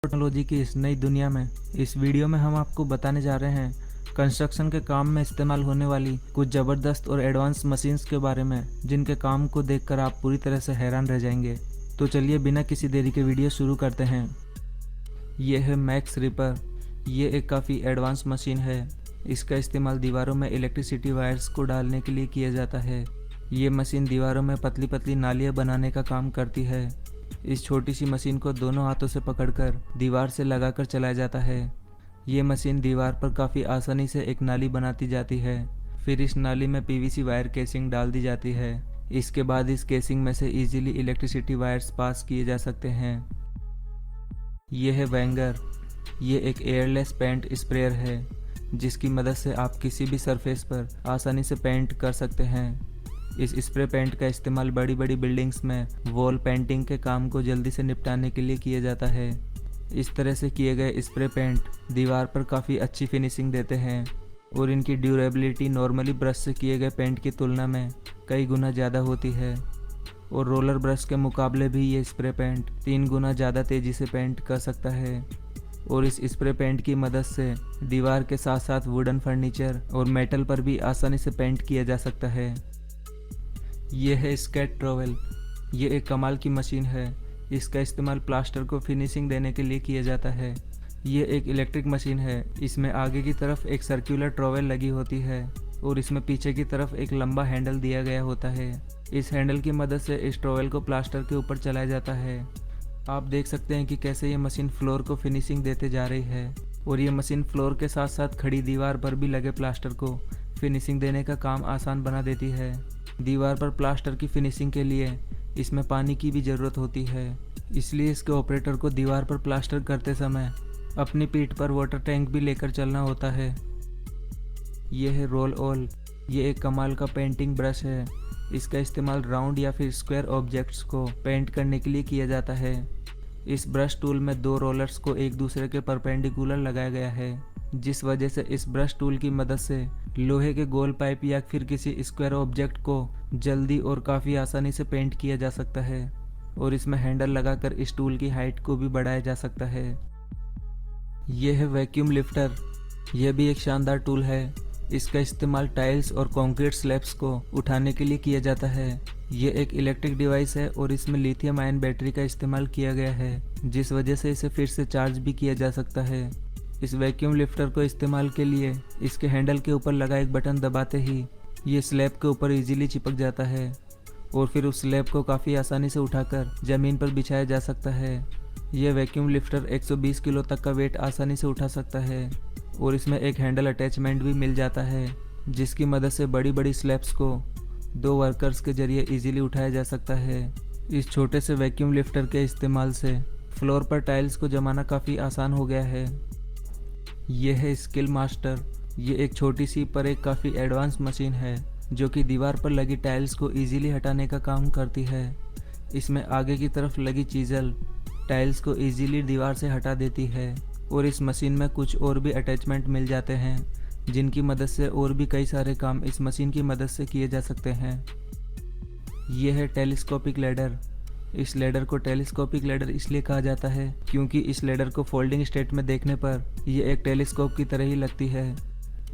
Technology की इस नई दुनिया में इस वीडियो में हम आपको बताने जा रहे हैं कंस्ट्रक्शन के काम में इस्तेमाल होने वाली कुछ ज़बरदस्त और एडवांस मशीन्स के बारे में, जिनके काम को देखकर आप पूरी तरह से हैरान रह जाएंगे। तो चलिए बिना किसी देरी के वीडियो शुरू करते हैं। ये है मैक्स रिपर। ये एक काफ़ी एडवांस मशीन है। इसका इस्तेमाल दीवारों में इलेक्ट्रिसिटी वायर्स को डालने के लिए किया जाता है। ये मशीन दीवारों में पतली पतली नालियाँ बनाने का काम करती है। इस छोटी सी मशीन को दोनों हाथों से पकड़कर दीवार से लगाकर चलाया जाता है। ये मशीन दीवार पर काफ़ी आसानी से एक नाली बनाती जाती है। फिर इस नाली में पीवीसी वायर केसिंग डाल दी जाती है। इसके बाद इस केसिंग में से इजीली इलेक्ट्रिसिटी वायर्स पास किए जा सकते हैं। ये है वेंगर। ये एक एयरलेस पेंट स्प्रेयर है, जिसकी मदद से आप किसी भी सरफेस पर आसानी से पेंट कर सकते हैं। इस स्प्रे पेंट का इस्तेमाल बड़ी बड़ी बिल्डिंग्स में वॉल पेंटिंग के काम को जल्दी से निपटाने के लिए किया जाता है। इस तरह से किए गए स्प्रे पेंट दीवार पर काफ़ी अच्छी फिनिशिंग देते हैं और इनकी ड्यूरेबिलिटी नॉर्मली ब्रश से किए गए पेंट की तुलना में कई गुना ज़्यादा होती है। और रोलर ब्रश के मुकाबले भी ये स्प्रे पेंट 3 गुना ज़्यादा तेज़ी से पेंट कर सकता है। और इस स्प्रे पेंट की मदद से दीवार के साथ साथ वुडन फर्नीचर और मेटल पर भी आसानी से पेंट किया जा सकता है। ये है स्केट ट्रॉवेल। ये एक कमाल की मशीन है। इसका इस्तेमाल प्लास्टर को फिनिशिंग देने के लिए किया जाता है। ये एक इलेक्ट्रिक मशीन है। इसमें आगे की तरफ एक सर्कुलर ट्रॉवेल लगी होती है और इसमें पीछे की तरफ एक लंबा हैंडल दिया गया होता है। इस हैंडल की मदद से इस ट्रॉवेल को प्लास्टर के ऊपर चलाया जाता है। आप देख सकते हैं कि कैसे ये मशीन फ्लोर को फिनिशिंग देते जा रही है और ये मशीन फ्लोर के साथ साथ खड़ी दीवार पर भी लगे प्लास्टर को फिनिशिंग देने का काम आसान बना देती है। दीवार पर प्लास्टर की फिनिशिंग के लिए इसमें पानी की भी ज़रूरत होती है, इसलिए इसके ऑपरेटर को दीवार पर प्लास्टर करते समय अपनी पीठ पर वाटर टैंक भी लेकर चलना होता है। यह है रोल ऑल। ये एक कमाल का पेंटिंग ब्रश है। इसका इस्तेमाल राउंड या फिर स्क्वायर ऑब्जेक्ट्स को पेंट करने के लिए किया जाता है। इस ब्रश टूल में 2 रोलर्स को एक दूसरे के परपेंडिकुलर लगाया गया है, जिस वजह से इस ब्रश टूल की मदद से लोहे के गोल पाइप या फिर किसी स्क्वायर ऑब्जेक्ट को जल्दी और काफ़ी आसानी से पेंट किया जा सकता है। और इसमें हैंडल लगाकर इस टूल की हाइट को भी बढ़ाया जा सकता है। यह है वैक्यूम लिफ्टर। यह भी एक शानदार टूल है। इसका इस्तेमाल टाइल्स और कंक्रीट स्लैब्स को उठाने के लिए किया जाता है। ये एक इलेक्ट्रिक डिवाइस है और इसमें लिथियम आयन बैटरी का इस्तेमाल किया गया है, जिस वजह से इसे फिर से चार्ज भी किया जा सकता है। इस वैक्यूम लिफ्टर को इस्तेमाल के लिए इसके हैंडल के ऊपर लगा एक बटन दबाते ही ये स्लैब के ऊपर इजीली चिपक जाता है और फिर उस स्लैब को काफ़ी आसानी से उठाकर ज़मीन पर बिछाया जा सकता है। यह वैक्यूम लिफ्टर 120 किलो तक का वेट आसानी से उठा सकता है और इसमें एक हैंडल अटैचमेंट भी मिल जाता है, जिसकी मदद से बड़ी बड़ी स्लैब्स को 2 वर्कर्स के जरिए इजीली उठाया जा सकता है। इस छोटे से वैक्यूम लिफ्टर के इस्तेमाल से फ्लोर पर टाइल्स को जमाना काफ़ी आसान हो गया है। यह है स्किल मास्टर। ये एक छोटी सी पर एक काफ़ी एडवांस मशीन है, जो कि दीवार पर लगी टाइल्स को इजीली हटाने का काम करती है। इसमें आगे की तरफ लगी चीज़ल टाइल्स को इजीली दीवार से हटा देती है और इस मशीन में कुछ और भी अटैचमेंट मिल जाते हैं, जिनकी मदद से और भी कई सारे काम इस मशीन की मदद से किए जा सकते हैं। यह है टेलीस्कोपिक लैडर। इस लैडर को टेलीस्कोपिक लैडर इसलिए कहा जाता है क्योंकि इस लैडर को फोल्डिंग स्टेट में देखने पर यह एक टेलीस्कोप की तरह ही लगती है।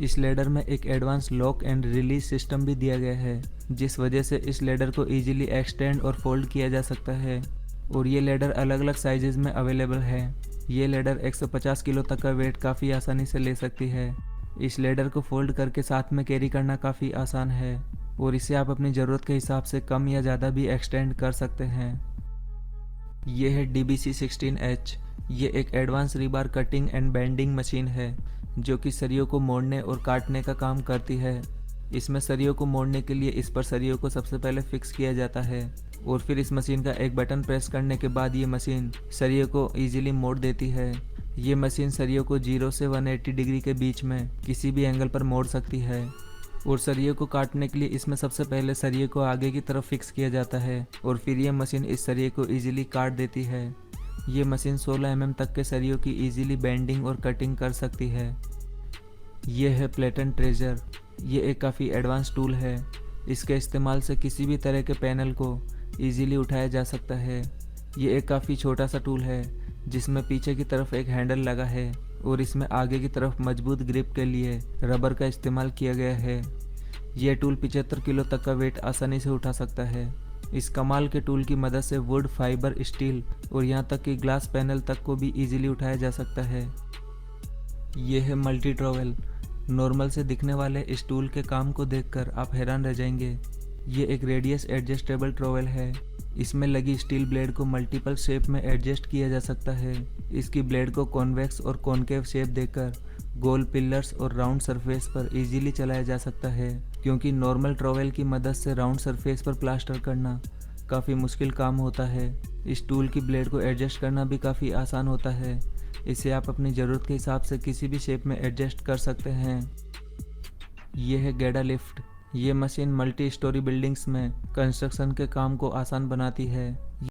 इस लैडर में एक advance lock and release system भी दिया गया है, जिस वजह से इस लैडर को इजीली एक्सटेंड और फोल्ड किया जा सकता है। और ये लैडर अलग अलग साइजेस में अवेलेबल है। ये लैडर 150 किलो तक का वेट काफ़ी आसानी से ले सकती है। इस लैडर को फोल्ड करके साथ में कैरी करना काफ़ी आसान है और इसे आप अपनी ज़रूरत के हिसाब से कम या ज़्यादा भी एक्सटेंड कर सकते हैं। ये है DBC-16H। ये एक advance rebar cutting and bending machine है, जो कि सरियों को मोड़ने और काटने का काम करती है। इसमें सरियों को मोड़ने के लिए इस पर सरियों को सबसे पहले फिक्स किया जाता है और फिर इस मशीन का एक बटन प्रेस करने के बाद ये मशीन सरियों को इजीली मोड़ देती है। ये मशीन सरियों को 0 से 180 डिग्री के बीच में किसी भी एंगल पर मोड़ सकती है। और सरियों को काटने के लिए इसमें सबसे पहले सरिये को आगे की तरफ फिक्स किया जाता है और फिर यह मशीन इस सरिये को इजीली काट देती है। ये मशीन 16 mm तक के सरियों की इजीली बेंडिंग और कटिंग कर सकती है। यह है प्लेटन ट्रेजर। ये एक काफ़ी एडवांस टूल है। इसके इस्तेमाल से किसी भी तरह के पैनल को इजीली उठाया जा सकता है। ये एक काफ़ी छोटा सा टूल है जिसमें पीछे की तरफ एक हैंडल लगा है और इसमें आगे की तरफ मजबूत ग्रिप के लिए रबर का इस्तेमाल किया गया है। ये टूल 75 किलो तक का वेट आसानी से उठा सकता है। इस कमाल के टूल की मदद से वुड, फाइबर, स्टील और यहाँ तक कि ग्लास पैनल तक को भी इजीली उठाया जा सकता है। ये है मल्टी ट्रॉवेल। नॉर्मल से दिखने वाले इस टूल के काम को देखकर आप हैरान रह जाएंगे। ये एक रेडियस एडजस्टेबल ट्रॉवेल है। इसमें लगी स्टील ब्लेड को मल्टीपल शेप में एडजस्ट किया जा सकता है। इसकी ब्लेड को कॉन्वेक्स और कॉनकेव शेप देकर गोल पिलर्स और राउंड सरफेस पर इजीली चलाया जा सकता है, क्योंकि नॉर्मल ट्रॉवेल की मदद से राउंड सरफेस पर प्लास्टर करना काफ़ी मुश्किल काम होता है। इस टूल की ब्लेड को एडजस्ट करना भी काफ़ी आसान होता है। इसे आप अपनी ज़रूरत के हिसाब से किसी भी शेप में एडजस्ट कर सकते हैं। ये है गैडा लिफ्ट। ये मशीन मल्टी स्टोरी बिल्डिंग्स में कंस्ट्रक्शन के काम को आसान बनाती है।